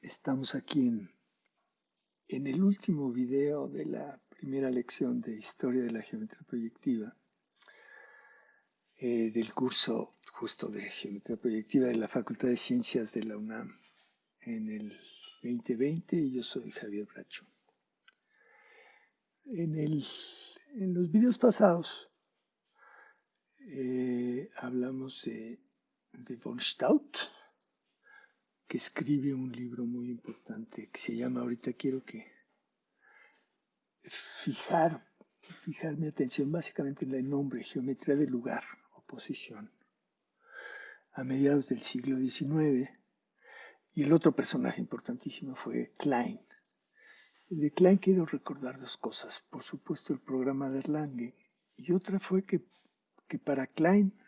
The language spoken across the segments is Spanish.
Estamos aquí en el último video de la primera lección de Historia de la Geometría Proyectiva, del curso justo de Geometría Proyectiva de la Facultad de Ciencias de la UNAM en el 2020, y yo soy Javier Bracho. En los videos pasados hablamos de von Staudt, que escribe un libro muy importante que se llama, ahorita quiero que fijar mi atención básicamente en el nombre, geometría del lugar o posición, a mediados del siglo XIX. Y el otro personaje importantísimo fue Klein. De Klein quiero recordar dos cosas. Por supuesto, el programa de Erlangen, y otra fue que para Klein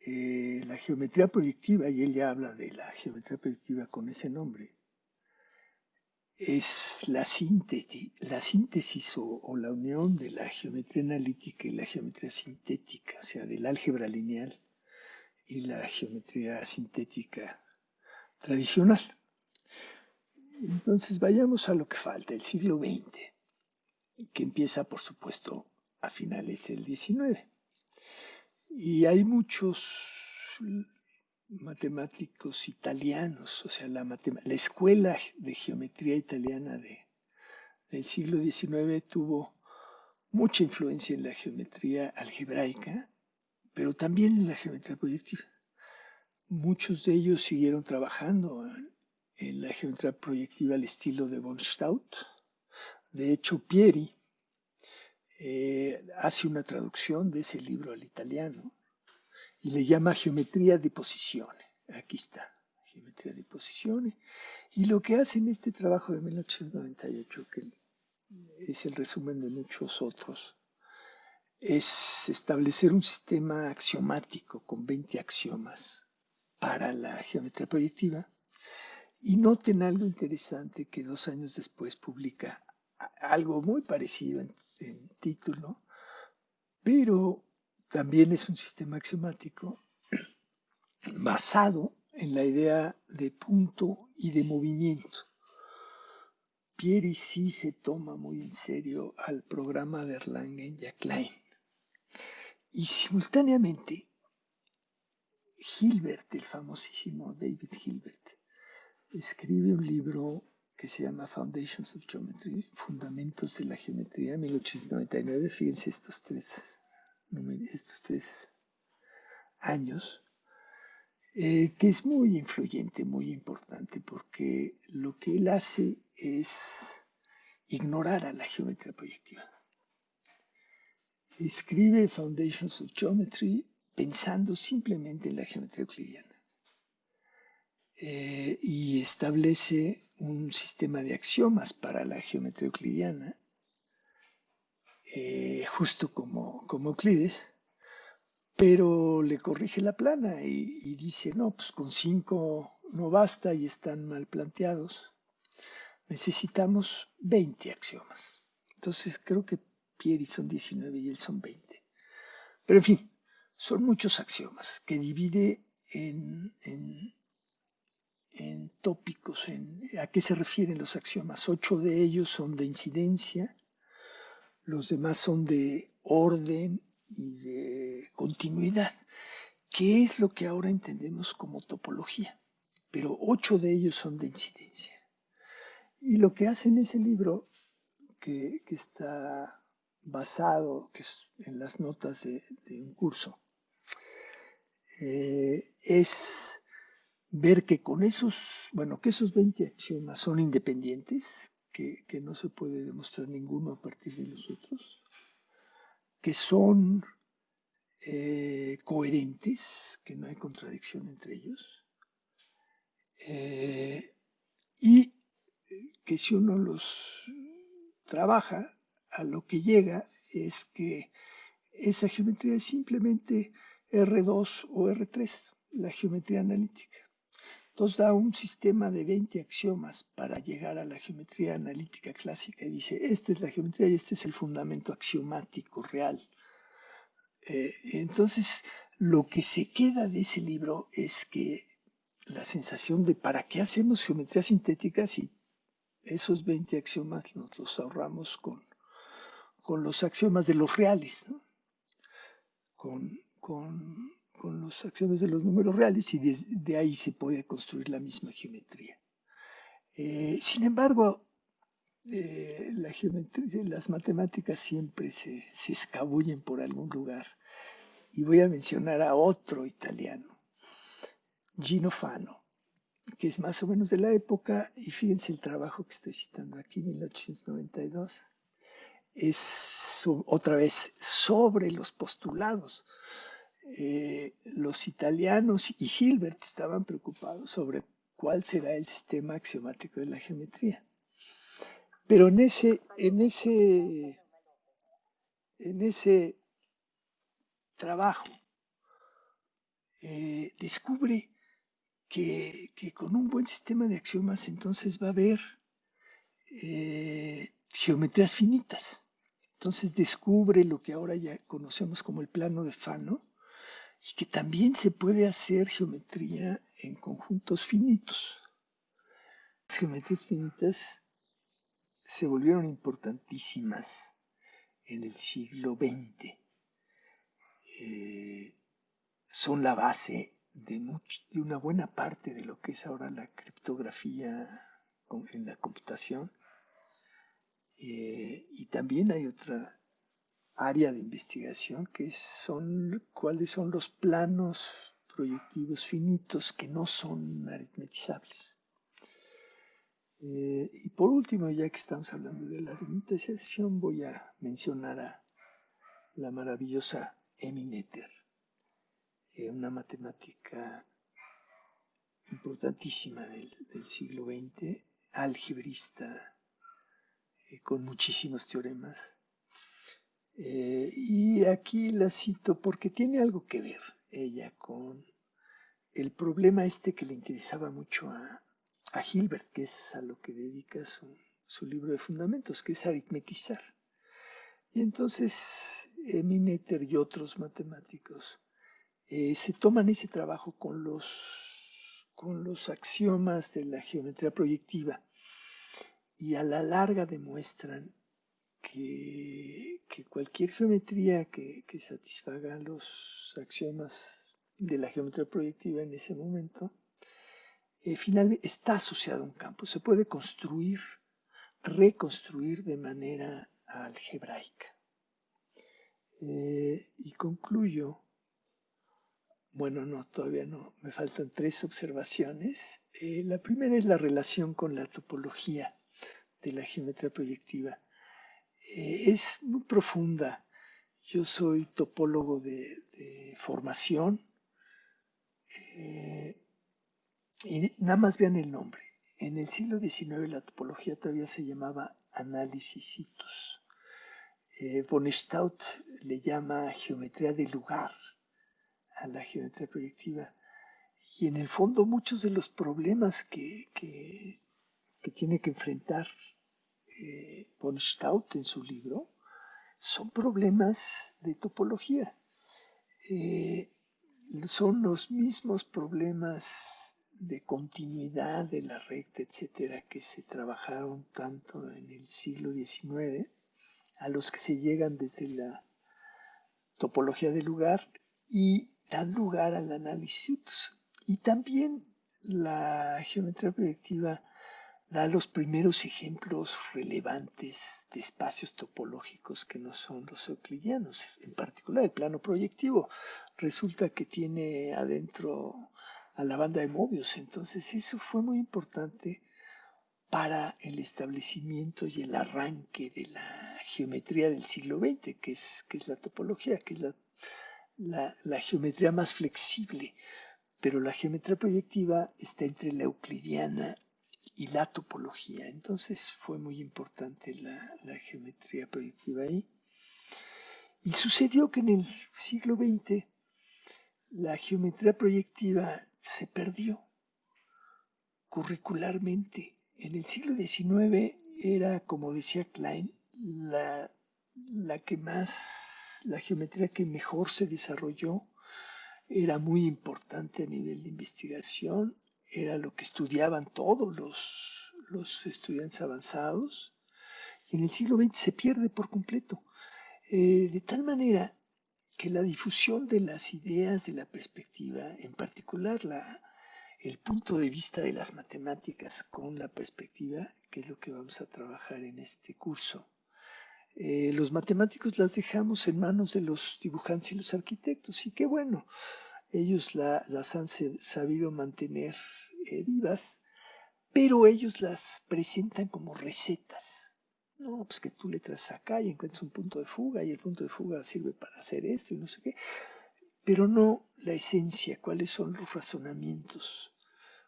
la geometría proyectiva, y él ya habla de la geometría proyectiva con ese nombre, es la síntesis o la unión de la geometría analítica y la geometría sintética, o sea, del álgebra lineal y la geometría sintética tradicional. Entonces vayamos a lo que falta, el siglo XX, que empieza, por supuesto, a finales del XIX. Y hay muchos matemáticos italianos, o sea, la escuela de geometría italiana del siglo XIX tuvo mucha influencia en la geometría algebraica, pero también en la geometría proyectiva. Muchos de ellos siguieron trabajando en la geometría proyectiva al estilo de von Staudt. De hecho, Pieri hace una traducción de ese libro al italiano y le llama geometría di posizione. Aquí está, geometría di posizione. Y lo que hace en este trabajo de 1898, que es el resumen de muchos otros, es establecer un sistema axiomático con 20 axiomas para la geometría proyectiva. Y noten algo interesante, que 2 años después publica algo muy parecido en título, pero también es un sistema axiomático basado en la idea de punto y de movimiento. Pieri sí se toma muy en serio al programa de Erlangen y a Klein. Y simultáneamente, Hilbert, el famosísimo David Hilbert, escribe un libro que se llama Foundations of Geometry, Fundamentos de la Geometría, en 1899. Fíjense estos tres años, que es muy influyente, muy importante, porque lo que él hace es ignorar a la geometría proyectiva. Escribe Foundations of Geometry pensando simplemente en la geometría euclidiana. Y establece un sistema de axiomas para la geometría euclidiana, justo como Euclides, pero le corrige la plana y dice, no, pues con 5 no basta y están mal planteados. Necesitamos 20 axiomas. Entonces creo que Pieri son 19 y él son 20. Pero en fin, son muchos axiomas que divide en tópicos. ¿A qué se refieren los axiomas? 8 de ellos son de incidencia, los demás son de orden y de continuidad, que es lo que ahora entendemos como topología, pero 8 de ellos son de incidencia. Y lo que hace en ese libro, que está basado en las notas de un curso, es ver que con esos 20 axiomas son independientes, que no se puede demostrar ninguno a partir de los otros, que son coherentes, que no hay contradicción entre ellos, y que si uno los trabaja, a lo que llega es que esa geometría es simplemente R2 o R3, la geometría analítica. Entonces da un sistema de 20 axiomas para llegar a la geometría analítica clásica y dice, esta es la geometría y este es el fundamento axiomático real. Entonces, lo que se queda de ese libro es que la sensación de ¿para qué hacemos geometría sintética si esos 20 axiomas nos los ahorramos con los axiomas de los reales, ¿no? Con los axiomas de los números reales, y de ahí se puede construir la misma geometría. Sin embargo, la geometría, las matemáticas siempre se escabullen por algún lugar. Y voy a mencionar a otro italiano, Gino Fano, que es más o menos de la época, y fíjense el trabajo que estoy citando aquí, 1892, es otra vez sobre los postulados. Los italianos y Hilbert estaban preocupados sobre cuál será el sistema axiomático de la geometría. Pero en ese trabajo descubre que con un buen sistema de axiomas entonces va a haber geometrías finitas. Entonces descubre lo que ahora ya conocemos como el plano de Fano, y que también se puede hacer geometría en conjuntos finitos. Las geometrías finitas se volvieron importantísimas en el siglo XX. Son la base de una buena parte de lo que es ahora la criptografía en la computación. Y también hay otra área de investigación que son cuáles son los planos proyectivos finitos que no son aritmetizables. Y por último, ya que estamos hablando de la aritmetización, voy a mencionar a la maravillosa Emmy Noether, una matemática importantísima del siglo XX, algebrista, con muchísimos teoremas. Y aquí la cito porque tiene algo que ver ella con el problema que le interesaba mucho a Hilbert, que es a lo que dedica su libro de fundamentos, que es aritmetizar. Y entonces Emmy Noether y otros matemáticos se toman ese trabajo con los axiomas de la geometría proyectiva, y a la larga demuestran que cualquier geometría que satisfaga los axiomas de la geometría proyectiva en ese momento, finalmente está asociada a un campo. Se puede reconstruir de manera algebraica. Y concluyo, bueno, no, todavía no, me faltan 3 observaciones. La primera es la relación con la topología de la geometría proyectiva. Es muy profunda. Yo soy topólogo de formación, y nada más vean el nombre. En el siglo XIX la topología todavía se llamaba análisis hitos. Von Staudt le llama geometría de lugar a la geometría proyectiva. Y en el fondo muchos de los problemas que tiene que enfrentar Von Staudt en su libro son problemas de topología. Son los mismos problemas de continuidad de la recta, etcétera, que se trabajaron tanto en el siglo XIX, a los que se llegan desde la topología del lugar y dan lugar al análisis. Y también la geometría proyectiva da los primeros ejemplos relevantes de espacios topológicos que no son los euclidianos, en particular el plano proyectivo. Resulta que tiene adentro a la banda de Mobius, entonces eso fue muy importante para el establecimiento y el arranque de la geometría del siglo XX, que es la topología, que es la geometría más flexible. Pero la geometría proyectiva está entre la euclidiana y la topología. Entonces fue muy importante la geometría proyectiva ahí. Y sucedió que en el siglo XX la geometría proyectiva se perdió curricularmente. En el siglo XIX era, como decía Klein, la geometría que mejor se desarrolló, era muy importante a nivel de investigación, era lo que estudiaban todos los estudiantes avanzados, y en el siglo XX se pierde por completo. De tal manera que la difusión de las ideas de la perspectiva, en particular el punto de vista de las matemáticas con la perspectiva, que es lo que vamos a trabajar en este curso, los matemáticos las dejamos en manos de los dibujantes y los arquitectos, y qué bueno, ellos las han sabido mantener vivas, pero ellos las presentan como recetas. No, pues que tú le traes acá y encuentras un punto de fuga y el punto de fuga sirve para hacer esto y no sé qué, pero no la esencia, cuáles son los razonamientos,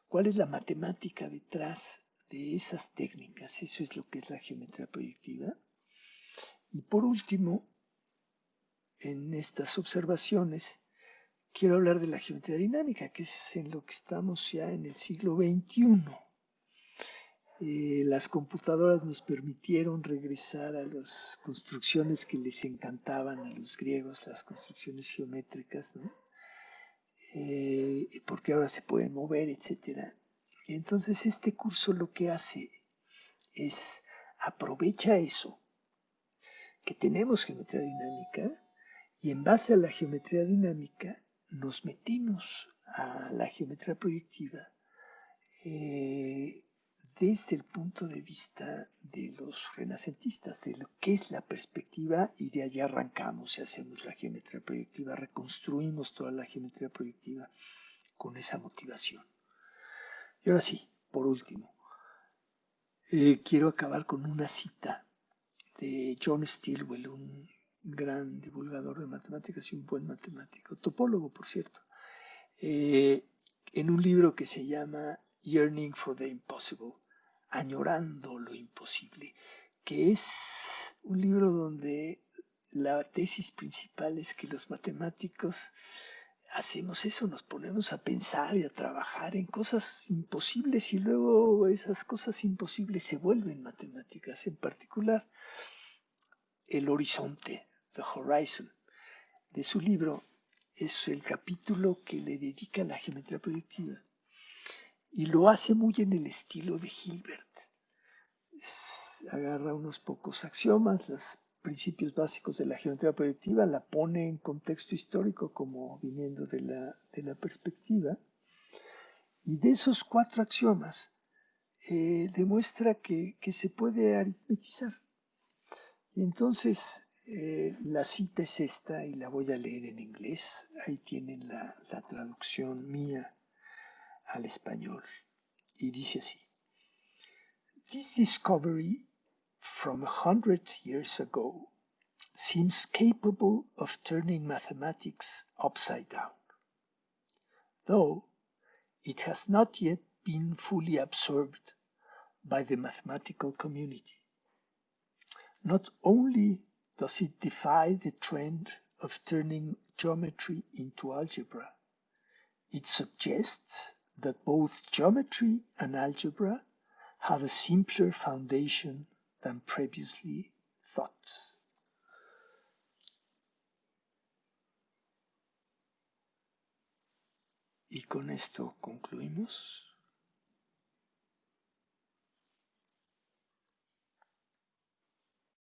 cuál es la matemática detrás de esas técnicas. Eso es lo que es la geometría proyectiva. Y por último, en estas observaciones, quiero hablar de la geometría dinámica, que es en lo que estamos ya en el siglo XXI. Las computadoras nos permitieron regresar a las construcciones que les encantaban a los griegos, las construcciones geométricas, ¿no? Porque ahora se pueden mover, etc. Y entonces este curso lo que hace es aprovecha eso, que tenemos geometría dinámica, y en base a la geometría dinámica nos metimos a la geometría proyectiva desde el punto de vista de los renacentistas, de lo que es la perspectiva, y de allá arrancamos y hacemos la geometría proyectiva, reconstruimos toda la geometría proyectiva con esa motivación. Y ahora sí, por último, quiero acabar con una cita de John Stilwell, un gran divulgador de matemáticas y un buen matemático, topólogo, por cierto, en un libro que se llama Yearning for the Impossible, añorando lo imposible, que es un libro donde la tesis principal es que los matemáticos hacemos eso, nos ponemos a pensar y a trabajar en cosas imposibles y luego esas cosas imposibles se vuelven matemáticas, en particular el horizonte, the horizon, de su libro es el capítulo que le dedica a la geometría proyectiva. Y lo hace muy en el estilo de Hilbert. Agarra unos pocos axiomas, los principios básicos de la geometría proyectiva, la pone en contexto histórico como viniendo de la perspectiva. Y de esos 4 axiomas demuestra que se puede aritmetizar. Y entonces la cita es esta y la voy a leer en inglés. Ahí tienen la traducción mía al español. Y dice así: This discovery from 100 years ago seems capable of turning mathematics upside down, though it has not yet been fully absorbed by the mathematical community. Not only does it defy the trend of turning geometry into algebra, it suggests that both geometry and algebra have a simpler foundation than previously thought. Y con esto concluimos.